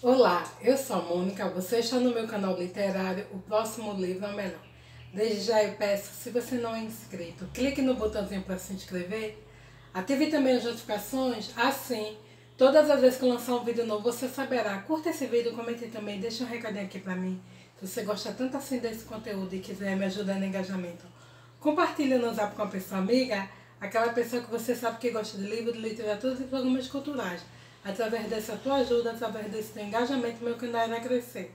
Olá, eu sou a Mônica, você está no meu canal literário, o próximo livro é o melhor. Desde já eu peço, se você não é inscrito, clique no botãozinho para se inscrever, ative também as notificações, assim, todas as vezes que eu lançar um vídeo novo, você saberá. Curta esse vídeo, comente também, deixa um recadinho aqui para mim, se você gosta tanto assim desse conteúdo e quiser me ajudar no engajamento. Compartilhe no Zap com a pessoa amiga, aquela pessoa que você sabe que gosta de livro, de literatura e programas culturais. Através dessa tua ajuda, através desse teu engajamento, meu canal irá crescer.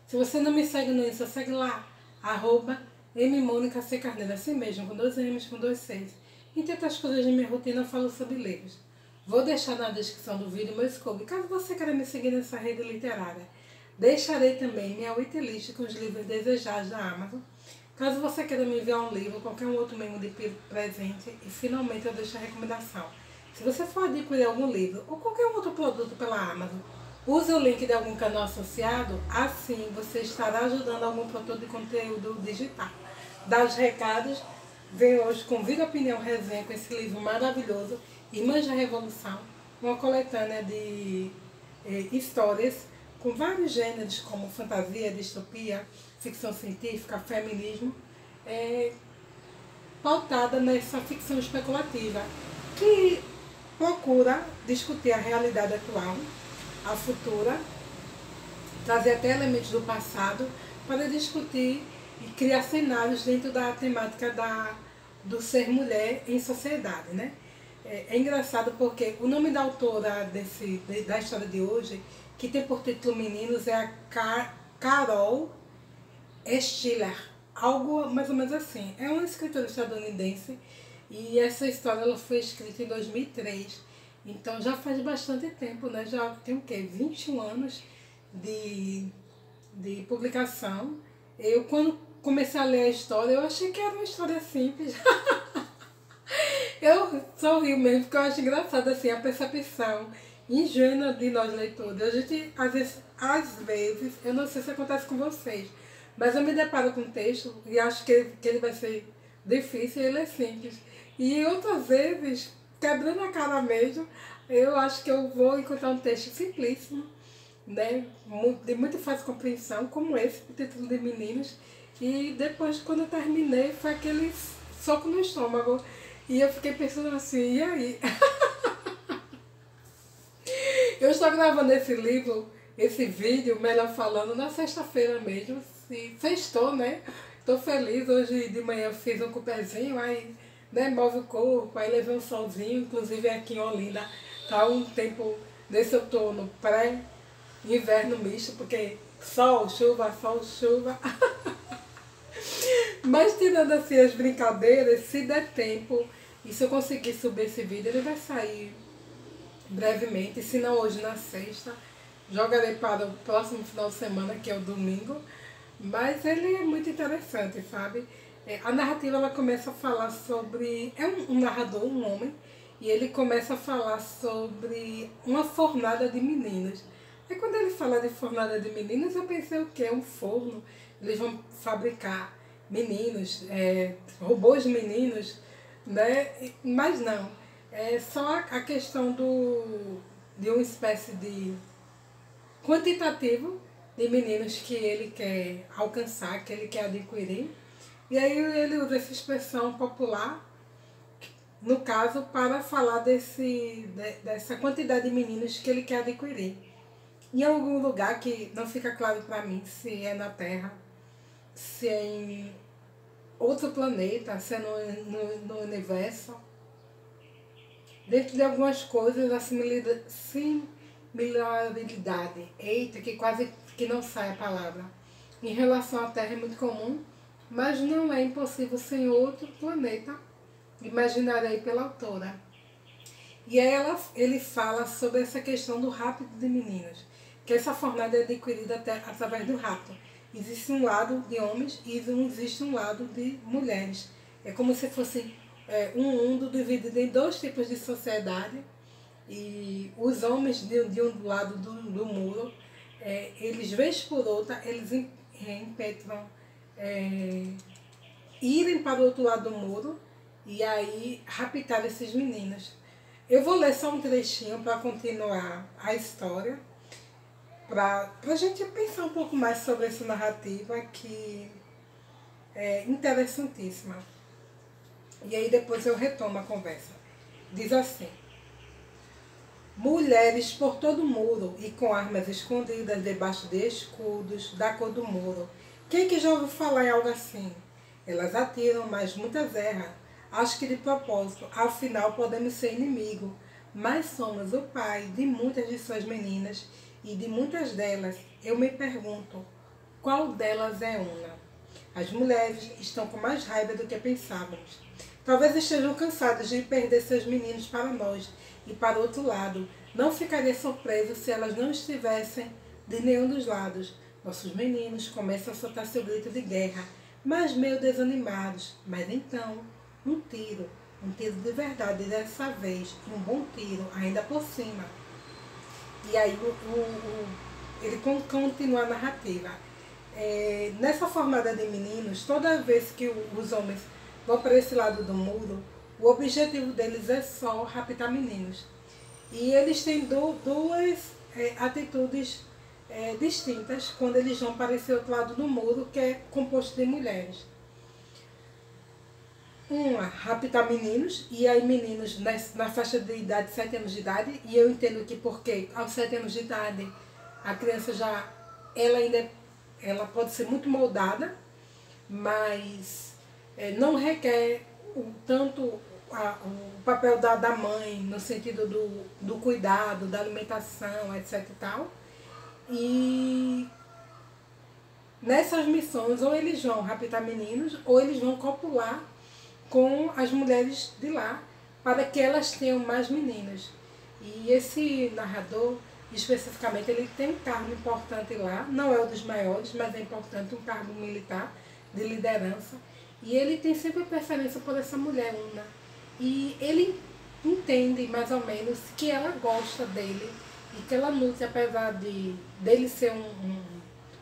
Se você não me segue no Insta, segue lá, arroba mmonica.carneiro, assim mesmo, com dois M's, com dois C's. Entre outras coisas de minha rotina, eu falo sobre livros. Vou deixar na descrição do vídeo meu Scooby, caso você queira me seguir nessa rede literária. Deixarei também minha wishlist com os livros desejados da Amazon. Caso você queira me enviar um livro, qualquer um outro mimo de presente, e finalmente eu deixo a recomendação. Se você for adquirir algum livro ou qualquer outro produto pela Amazon, use o link de algum canal associado, assim você estará ajudando algum produtor de conteúdo digital. Dar os recados, venho hoje com Vida Opinião Resenha com esse livro maravilhoso, Irmãs da Revolução, uma coletânea de histórias com vários gêneros como fantasia, distopia, ficção científica, feminismo, é, pautada nessa ficção especulativa que procura discutir a realidade atual, a futura, trazer até elementos do passado para discutir e criar cenários dentro da temática do ser mulher em sociedade, né? É engraçado porque o nome da autora da história de hoje, que tem por título Meninos, é a Carol Stiller, algo mais ou menos assim. É uma escritora estadunidense e essa história ela foi escrita em 2003. Então já faz bastante tempo, né? Já tem o quê? 21 anos de, de publicação. Eu, quando comecei a ler a história, eu achei que era uma história simples. Eu sorrio mesmo, porque eu acho engraçado assim, a percepção ingênua de nós leitores. A gente, às vezes, eu não sei se acontece com vocês, mas eu me deparo com um texto e acho que ele vai ser difícil e ele é simples. E outras vezes, quebrando a cara mesmo, eu acho que eu vou encontrar um texto simplíssimo, né, de muito fácil compreensão, como esse, o título de Meninos. E depois, quando eu terminei, foi aquele soco no estômago. E eu fiquei pensando assim, e aí? Eu estou gravando esse livro, esse vídeo, melhor falando, na sexta-feira mesmo. Se sextou, né? Tô feliz. Hoje de manhã eu fiz um cupézinho, aí né, move o corpo, aí levei um solzinho, inclusive aqui em Olinda tá um tempo desse outono pré-inverno misto, porque sol, chuva. Mas tirando assim as brincadeiras, se der tempo, e se eu conseguir subir esse vídeo, ele vai sair brevemente, se não hoje na sexta. Jogarei para o próximo final de semana, que é o domingo. Mas ele é muito interessante, sabe? A narrativa ela começa a falar sobre. É um narrador, um homem, e ele começa a falar sobre uma fornada de meninos. Aí quando ele fala de fornada de meninos, eu pensei o quê? Um forno. Eles vão fabricar meninos, robôs meninos, né? Mas não. É só a questão de uma espécie de quantitativo de meninos que ele quer alcançar, que ele quer adquirir. E aí ele usa essa expressão popular, no caso, para falar dessa quantidade de meninos que ele quer adquirir. Em algum lugar que não fica claro para mim se é na Terra, se é em outro planeta, se é no universo. Dentro de algumas coisas, a similaridade, eita, que quase que não sai a palavra, em relação à Terra é muito comum, mas não é impossível sem outro planeta, imaginarei pela autora. E aí ele fala sobre essa questão do rapto de meninos, que essa fornada é adquirida até através do rapto. Existe um lado de homens e existe um lado de mulheres. É como se fosse um mundo dividido em dois tipos de sociedade. E os homens de um lado do muro, eles, vez por outra, eles impetram irem para o outro lado do muro e aí raptar esses meninos. Eu vou ler só um trechinho para continuar a história. para a gente pensar um pouco mais sobre essa narrativa que é interessantíssima. E aí depois eu retomo a conversa. Diz assim: mulheres por todo o muro e com armas escondidas debaixo de escudos da cor do muro. Quem que já ouviu falar em algo assim? Elas atiram, mas muitas erram. Acho que de propósito, ao final podemos ser inimigo, mas somos o pai de muitas de suas meninas e de muitas delas. Eu me pergunto, qual delas é Una? As mulheres estão com mais raiva do que pensávamos. Talvez estejam cansadas de perder seus meninos para nós e para o outro lado. Não ficaria surpreso se elas não estivessem de nenhum dos lados. Nossos meninos começam a soltar seu grito de guerra, mas meio desanimados. Mas então, um tiro de verdade dessa vez, um bom tiro, ainda por cima. E aí ele continua a narrativa. Nessa formada de meninos, toda vez que os homens vão para esse lado do muro, o objetivo deles é só raptar meninos. E eles têm duas atitudes distintas quando eles vão para esse outro lado do muro, que é composto de mulheres. Uma, raptar meninos, e aí meninos na faixa de idade de 7 anos de idade, e eu entendo que porque aos 7 anos de idade a criança já, ela pode ser muito moldada, mas não requer tanto o papel da mãe, no sentido do cuidado, da alimentação, etc e tal. E nessas missões, ou eles vão raptar meninos, ou eles vão copular com as mulheres de lá, para que elas tenham mais meninas. E esse narrador, especificamente, ele tem um cargo importante lá, não é um dos maiores, mas é importante, um cargo militar, de liderança, e ele tem sempre preferência por essa mulher, Una. E ele entende, mais ou menos, que ela gosta dele, e que ela nutre, apesar dele ser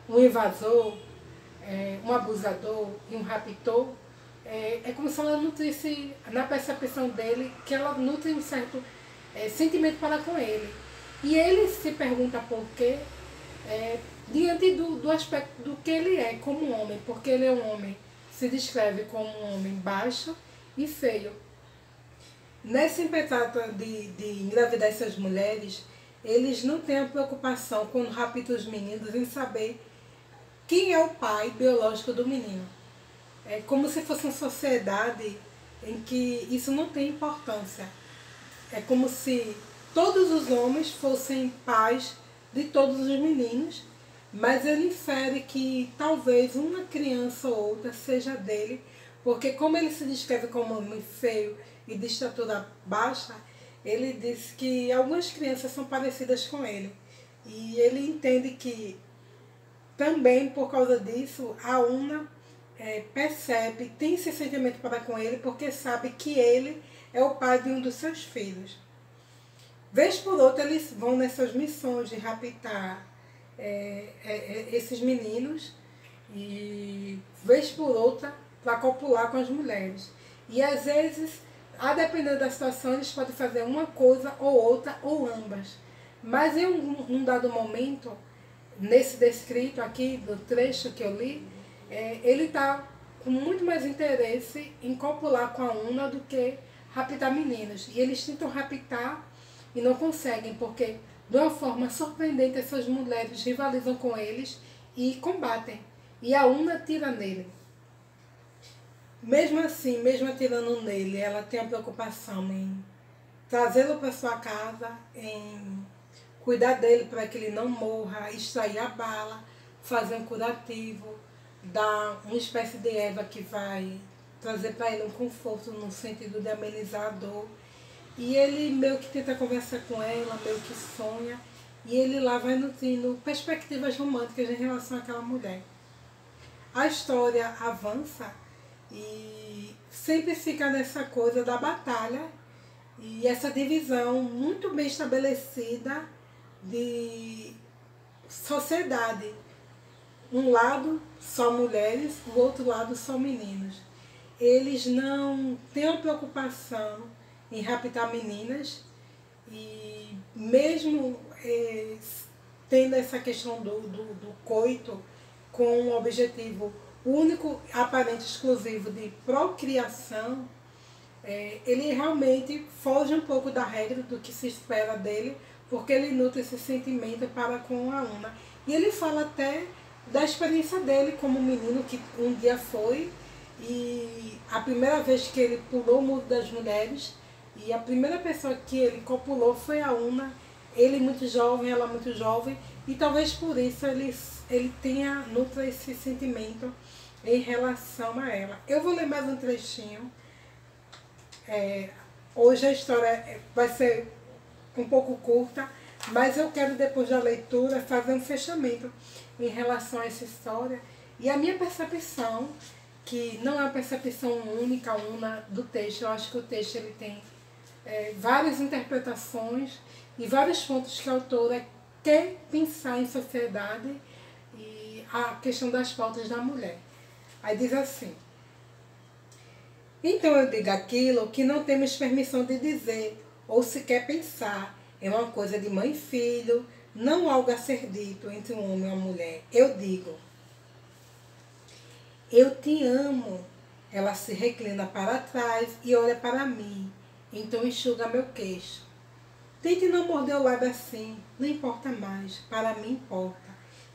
um invasor, um abusador e um raptor. É como se ela nutrisse, na percepção dele, que ela nutre um certo sentimento para com ele. E ele se pergunta por quê, diante do aspecto do que ele é como homem, porque ele é um homem, se descreve como um homem baixo e feio. Nessa empreitada de engravidar essas mulheres, eles não têm a preocupação, quando raptam os meninos, em saber quem é o pai biológico do menino. É como se fosse uma sociedade em que isso não tem importância. É como se todos os homens fossem pais de todos os meninos, mas ele infere que talvez uma criança ou outra seja dele, porque como ele se descreve como um homem feio e de estatura baixa, ele diz que algumas crianças são parecidas com ele. E ele entende que também por causa disso a Una percebe, tem esse sentimento para com ele, porque sabe que ele é o pai de um dos seus filhos. Vez por outra eles vão nessas missões de raptar esses meninos, e vez por outra para copular com as mulheres. E às vezes, a depender da situação, eles podem fazer uma coisa ou outra, ou ambas. Mas em um dado momento, nesse descrito aqui, do trecho que eu li, ele está com muito mais interesse em copular com a Una do que raptar meninos. E eles tentam raptar e não conseguem, porque de uma forma surpreendente essas mulheres rivalizam com eles e combatem. E a Una atira nele. Mesmo assim, mesmo atirando nele, ela tem a preocupação em trazê-lo para sua casa, em cuidar dele para que ele não morra, extrair a bala, fazer um curativo, dar uma espécie de erva que vai trazer para ele um conforto no sentido de amenizar a dor. E ele meio que tenta conversar com ela, meio que sonha, e ele lá vai nutrindo perspectivas românticas em relação àquela mulher. A história avança e sempre fica nessa coisa da batalha e essa divisão muito bem estabelecida de sociedade. Um lado só mulheres, o outro lado só meninos. Eles não têm a preocupação em raptar meninas, e mesmo tendo essa questão do coito com um objetivo único, aparente, exclusivo de procriação, ele realmente foge um pouco da regra do que se espera dele, porque ele nutre esse sentimento para com a Una. E ele fala até da experiência dele como menino que um dia foi, e a primeira vez que ele pulou o muro das mulheres, e a primeira pessoa que ele copulou foi a Una, ele muito jovem, ela muito jovem, e talvez por isso ele nutra esse sentimento em relação a ela. Eu vou ler mais um trechinho. Hoje a história vai ser um pouco curta, mas eu quero, depois da leitura, fazer um fechamento em relação a essa história. E a minha percepção, que não é uma percepção única, una do texto, eu acho que o texto ele tem várias interpretações e vários pontos que a autora quer pensar em sociedade e a questão das pautas da mulher. Aí diz assim: então eu digo aquilo que não temos permissão de dizer ou sequer pensar. É uma coisa de mãe e filho, não algo a ser dito entre um homem e uma mulher. Eu digo: eu te amo. Ela se reclina para trás e olha para mim. Então enxuga meu queixo. Tente não morder o lábio assim, não importa mais, para mim importa.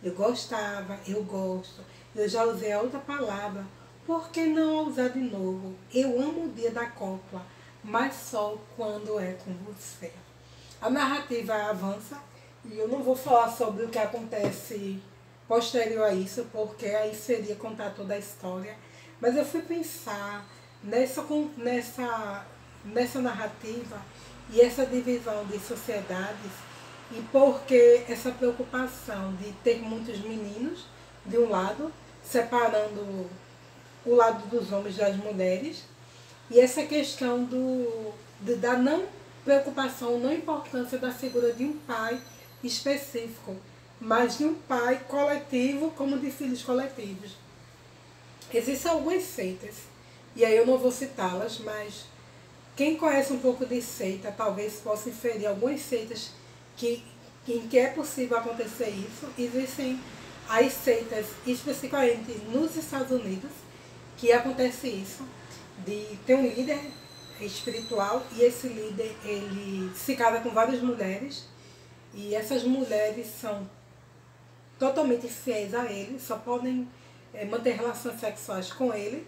Eu gostava, eu gosto, eu já usei a outra palavra, por que não usar de novo? Eu amo o dia da cópula, mas só quando é com você. A narrativa avança e eu não vou falar sobre o que acontece posterior a isso, porque aí seria contar toda a história, mas eu fui pensar nessa narrativa e essa divisão de sociedades, e porque essa preocupação de ter muitos meninos, de um lado, separando o lado dos homens das mulheres, e essa questão da não preocupação, não importância da figura de um pai específico, mas de um pai coletivo como de filhos coletivos. Existem algumas seitas, e aí eu não vou citá-las, mas quem conhece um pouco de seita talvez possa inferir algumas seitas em que é possível acontecer isso. Existem as seitas, especificamente nos Estados Unidos, que acontece isso, de ter um líder espiritual e esse líder ele se casa com várias mulheres e essas mulheres são totalmente fiéis a ele, só podem manter relações sexuais com ele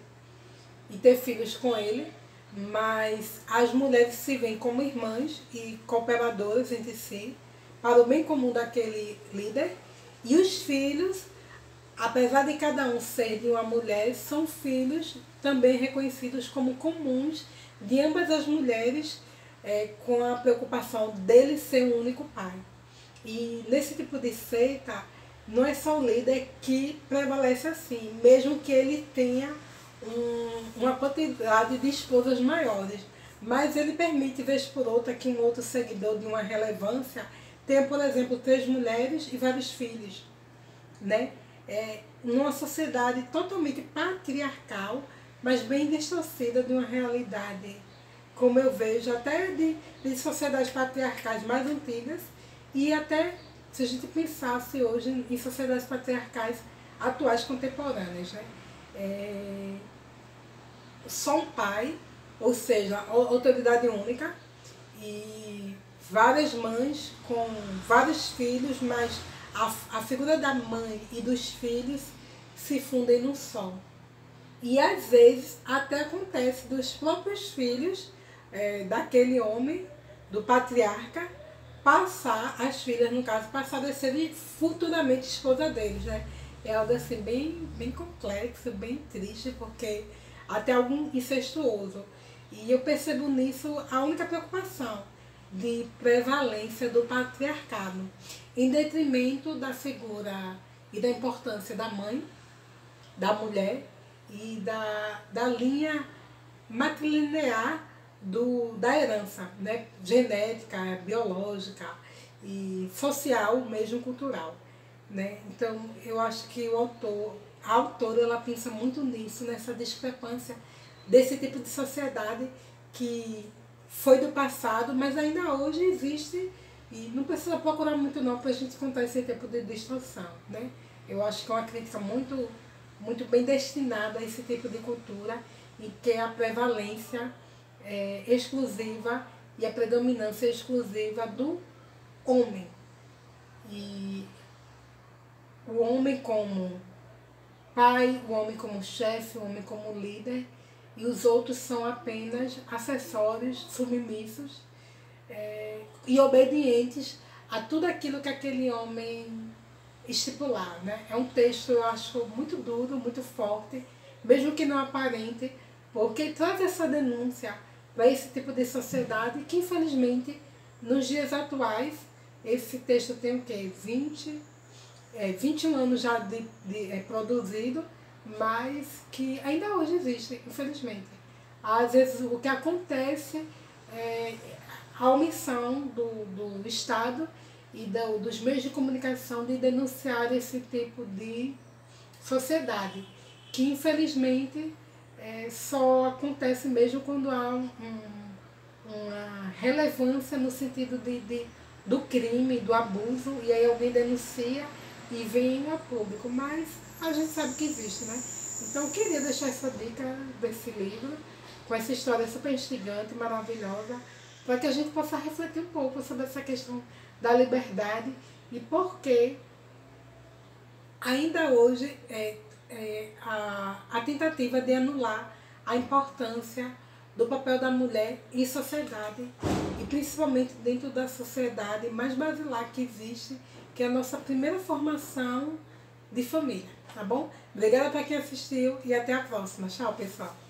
e ter filhos com ele, mas as mulheres se veem como irmãs e cooperadoras entre si para o bem comum daquele líder, e os filhos, apesar de cada um ser de uma mulher, são filhos também reconhecidos como comuns de ambas as mulheres, com a preocupação dele ser o único pai. E nesse tipo de seita, não é só o líder que prevalece assim, mesmo que ele tenha uma quantidade de esposas maiores, mas ele permite, vez por outra, que um outro seguidor de uma relevância tenha, por exemplo, 3 mulheres e vários filhos, né? Numa sociedade totalmente patriarcal, mas bem distorcida de uma realidade, como eu vejo, até de sociedades patriarcais mais antigas, e até se a gente pensasse hoje em sociedades patriarcais atuais contemporâneas, né? Só um pai, ou seja, autoridade única, e várias mães com vários filhos, mas a figura da mãe e dos filhos se fundem num só. E às vezes até acontece dos próprios filhos daquele homem, do patriarca, passar, as filhas no caso, passar a ser futuramente esposa deles, né? É algo assim bem complexo, bem triste, porque até algum incestuoso. E eu percebo nisso a única preocupação de prevalência do patriarcado, em detrimento da figura e da importância da mãe, da mulher e da linha matrilinear da herança, né? Genética, biológica e social, mesmo cultural, né? Então eu acho que a autora ela pensa muito nisso, nessa discrepância desse tipo de sociedade que foi do passado, mas ainda hoje existe E não precisa procurar muito não para a gente contar esse tipo de distorção, né? Eu acho que é uma crítica muito bem destinada a esse tipo de cultura e que a prevalência exclusiva e a predominância exclusiva do homem. E o homem como pai, o homem como chefe, o homem como líder, e os outros são apenas acessórios, submissos e obedientes a tudo aquilo que aquele homem estipular, né? É um texto, eu acho, muito duro, muito forte, mesmo que não aparente, porque traz essa denúncia para esse tipo de sociedade que, infelizmente, nos dias atuais, esse texto tem o quê? 21 anos já produzido, mas que ainda hoje existe, infelizmente. Às vezes o que acontece é a omissão do Estado e dos meios de comunicação de denunciar esse tipo de sociedade, que infelizmente só acontece mesmo quando há uma relevância no sentido do crime, do abuso, e aí alguém denuncia e vem a público, mas a gente sabe que existe, né? Então eu queria deixar essa dica desse livro, com essa história super instigante, maravilhosa, para que a gente possa refletir um pouco sobre essa questão da liberdade e por que ainda hoje a tentativa de anular a importância do papel da mulher em sociedade e principalmente dentro da sociedade mais basilar que existe, que é a nossa primeira formação de família, tá bom? Obrigada para quem assistiu e até a próxima. Tchau, pessoal!